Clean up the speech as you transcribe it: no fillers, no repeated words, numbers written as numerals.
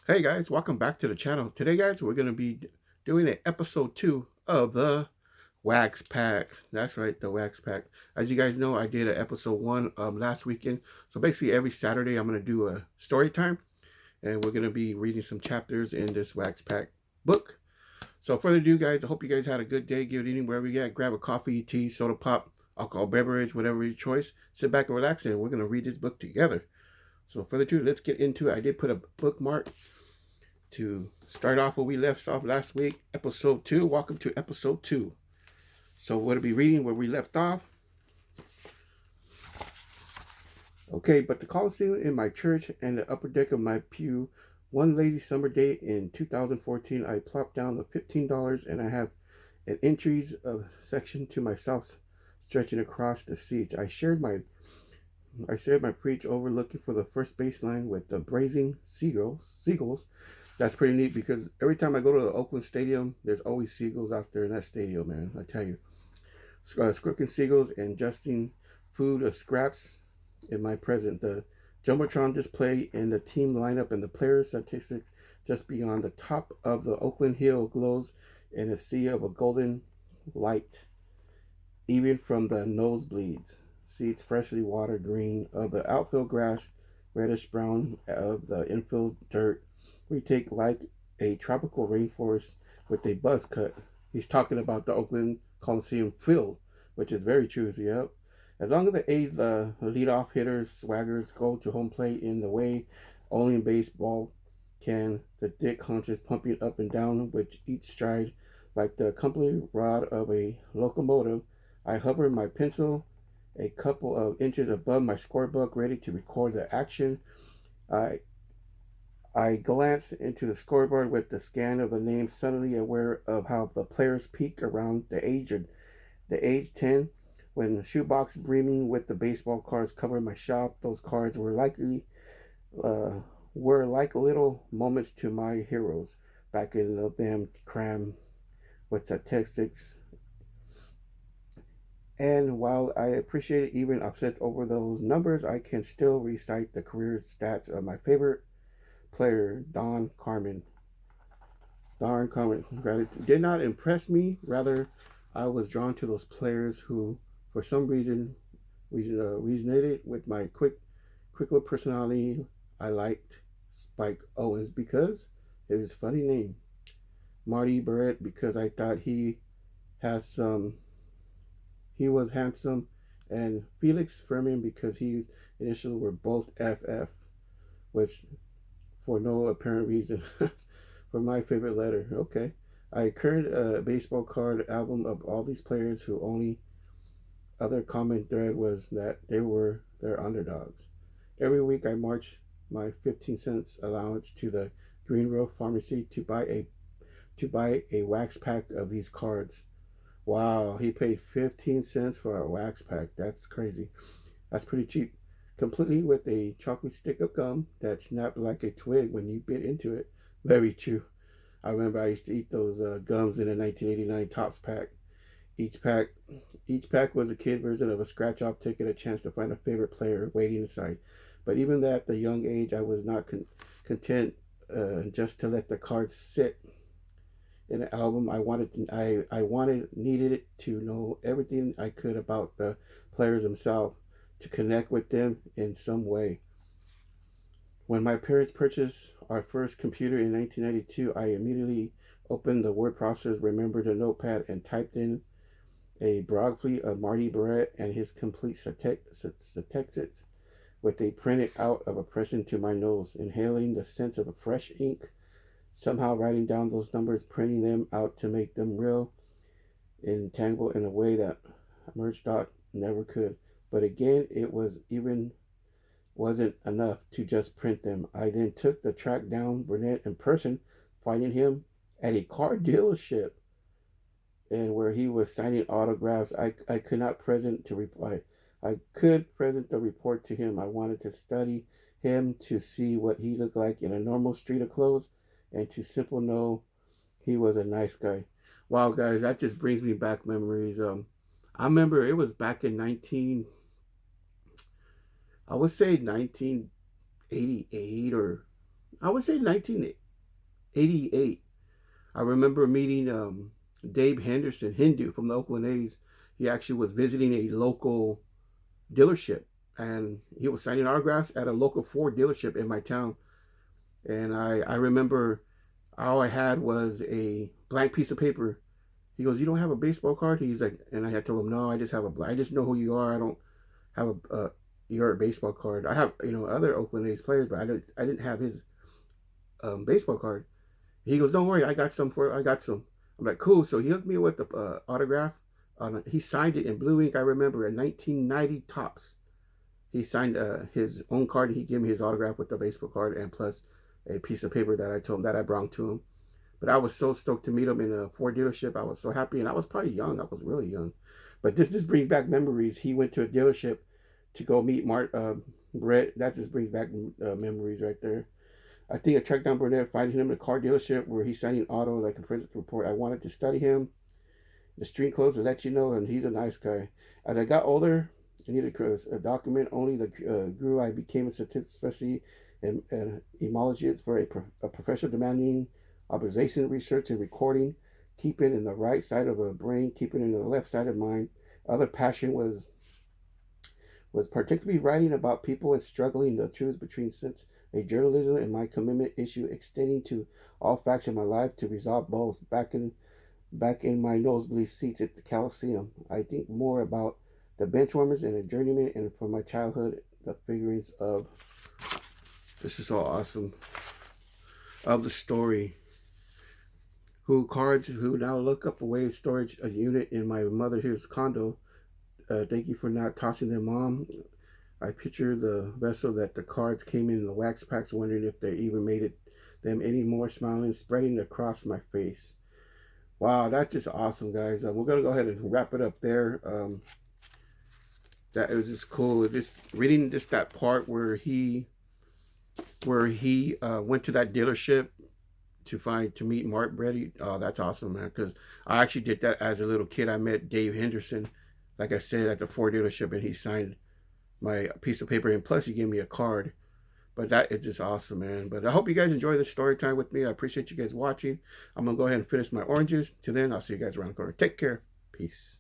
Hey guys, welcome back to the channel. Today, guys, we're going to be doing an episode 2 of the Wax Packs. That's right, the Wax Pack. As you guys know, I did an episode 1 last weekend. So basically, every Saturday, I'm going to do a story time, and we're going to be reading some chapters in this Wax Pack book. So, further ado, guys, I hope you guys had a good day. Good evening, wherever you're at. Grab a coffee, tea, soda pop, alcohol beverage, whatever your choice. Sit back and relax, and we're going to read this book together. So, further ado, let's get into it. I did put a bookmark to start off where we left off last week, episode 2. Welcome to episode 2. So we'll be reading where we left off. Okay, but the Coliseum in my church and the upper deck of my pew. One lazy summer day in 2014, I plopped down the $15 and I have an entries of section to myself stretching across the seats. I said my preach overlooking for the first baseline with the brazen seagulls. That's pretty neat because every time I go to the Oakland Stadium, there's always seagulls out there in that stadium, man. I tell you, squirking seagulls and adjusting food or scraps in my present. The jumbotron display and the team lineup and the player statistics just beyond the top of the Oakland Hill glows in a sea of a golden light, even from the nosebleeds. Seeds freshly watered green of the outfield grass, reddish brown of the infield dirt. We take like a tropical rainforest with a buzz cut. He's talking about the Oakland Coliseum field, which is very true. Yep. As long as the A's, the leadoff hitters, swaggers go to home plate in the way only in baseball can, the dick hunches pumping up and down with each stride like the company rod of a locomotive. I hover my pencil a couple of inches above my scorebook, ready to record the action. I I glanced into the scoreboard with the scan of the names, suddenly aware of how the players peak around the age 10. When the shoebox brimming with the baseball cards covered my shop, those cards uh, were like little moments to my heroes back in the BAM cram with statistics. And while I appreciate even upset over those numbers, I can still recite the career stats of my favorite player, Don Carmen did not impress me. Rather, I was drawn to those players who, for some resonated with my quicker personality. I liked Spike Owens because it was a funny name. Marty Barrett because I thought he was handsome, and Felix Fermin because his initials were both FF, which for no apparent reason for my favorite letter. Okay. I current a baseball card album of all these players who only other common thread was that they were their underdogs. Every week I march my 15 cents allowance to the Green Roof Pharmacy to buy a wax pack of these cards. Wow, he paid 15 cents for a wax pack. That's crazy. That's pretty cheap. Completely with a chocolate stick of gum that snapped like a twig when you bit into it. Very true. I remember I used to eat those gums in a 1989 Tops pack. Each pack, each pack was a kid version of a scratch-off ticket, a chance to find a favorite player waiting inside. But even at the young age, I was not content just to let the cards sit in an album. Needed it to know everything I could about the players themselves, to connect with them in some way. When my parents purchased our first computer in 1992, I immediately opened the word processor, remembered a notepad, and typed in a biography of Marty Barrett and his complete statistics with a printed out of a pressing to my nose, inhaling the sense of a fresh ink, somehow writing down those numbers, printing them out to make them real, intangible in a way that merge dot never could. But again, it wasn't enough to just print them. I then took the track down Burnett in person, finding him at a car dealership and where he was signing autographs. I could not present to reply. I could present the report to him. I wanted to study him to see what he looked like in a normal street of clothes and to simply know he was a nice guy. Wow, guys, that just brings me back memories. I remember it was back in I would say 1988 or I would say 1988. I remember meeting Dave Henderson, Hindu from the Oakland A's. He actually was visiting a local dealership, and he was signing autographs at a local Ford dealership in my town. And I remember all I had was a blank piece of paper. He goes, "You don't have a baseball card?" He's like, and I had told him, "No, I just know who you are. I don't have your baseball card. I have other Oakland A's players, but I didn't have his baseball card." He goes, "Don't worry, I got some." I'm like, "Cool." So he hooked me with the autograph. He signed it in blue ink. I remember in 1990 tops. He signed his own card. He gave me his autograph with the baseball card and plus a piece of paper that I told him that I brought to him. But I was so stoked to meet him in a Ford dealership. I was so happy, and I was probably young. I was really young. But this just brings back memories. He went to a dealership to go meet Brett. That just brings back memories right there. I think I tracked down Burnett, finding him in a car dealership where he's signing autos. I can present report. I wanted to study him. The street clothes to let you know, and he's a nice guy. As I got older, I needed a document. Only the grew. I became a certificate, especially in emologist for a professional demanding observation, research, and recording. Keeping in the right side of a brain, keeping in the left side of mind. Other passion was particularly writing about people and struggling the truth between sense a journalism and my commitment issue extending to all facts of my life to resolve both back in my nosebleed seats at the Coliseum. I think more about the benchwarmers and the journeyman and from my childhood the figurines of this is so awesome of the story who now look up away storage a unit in my mother here's condo. Thank you for not tossing them, Mom. I picture the vessel that the cards came in the wax packs, wondering if they even made it them any more, smiling, spreading across my face. Wow, that's just awesome, guys. We're gonna go ahead and wrap it up there. That it was just cool. Just reading just that part where he went to that dealership to meet Mark Brady. Oh, that's awesome, man. Because I actually did that as a little kid. I met Dave Henderson, like I said, at the Ford dealership, and he signed my piece of paper, and plus he gave me a card. But that is just awesome, man. But I hope you guys enjoy this story time with me. I appreciate you guys watching. I'm gonna go ahead and finish my oranges. Till then, I'll see you guys around the corner. Take care. Peace.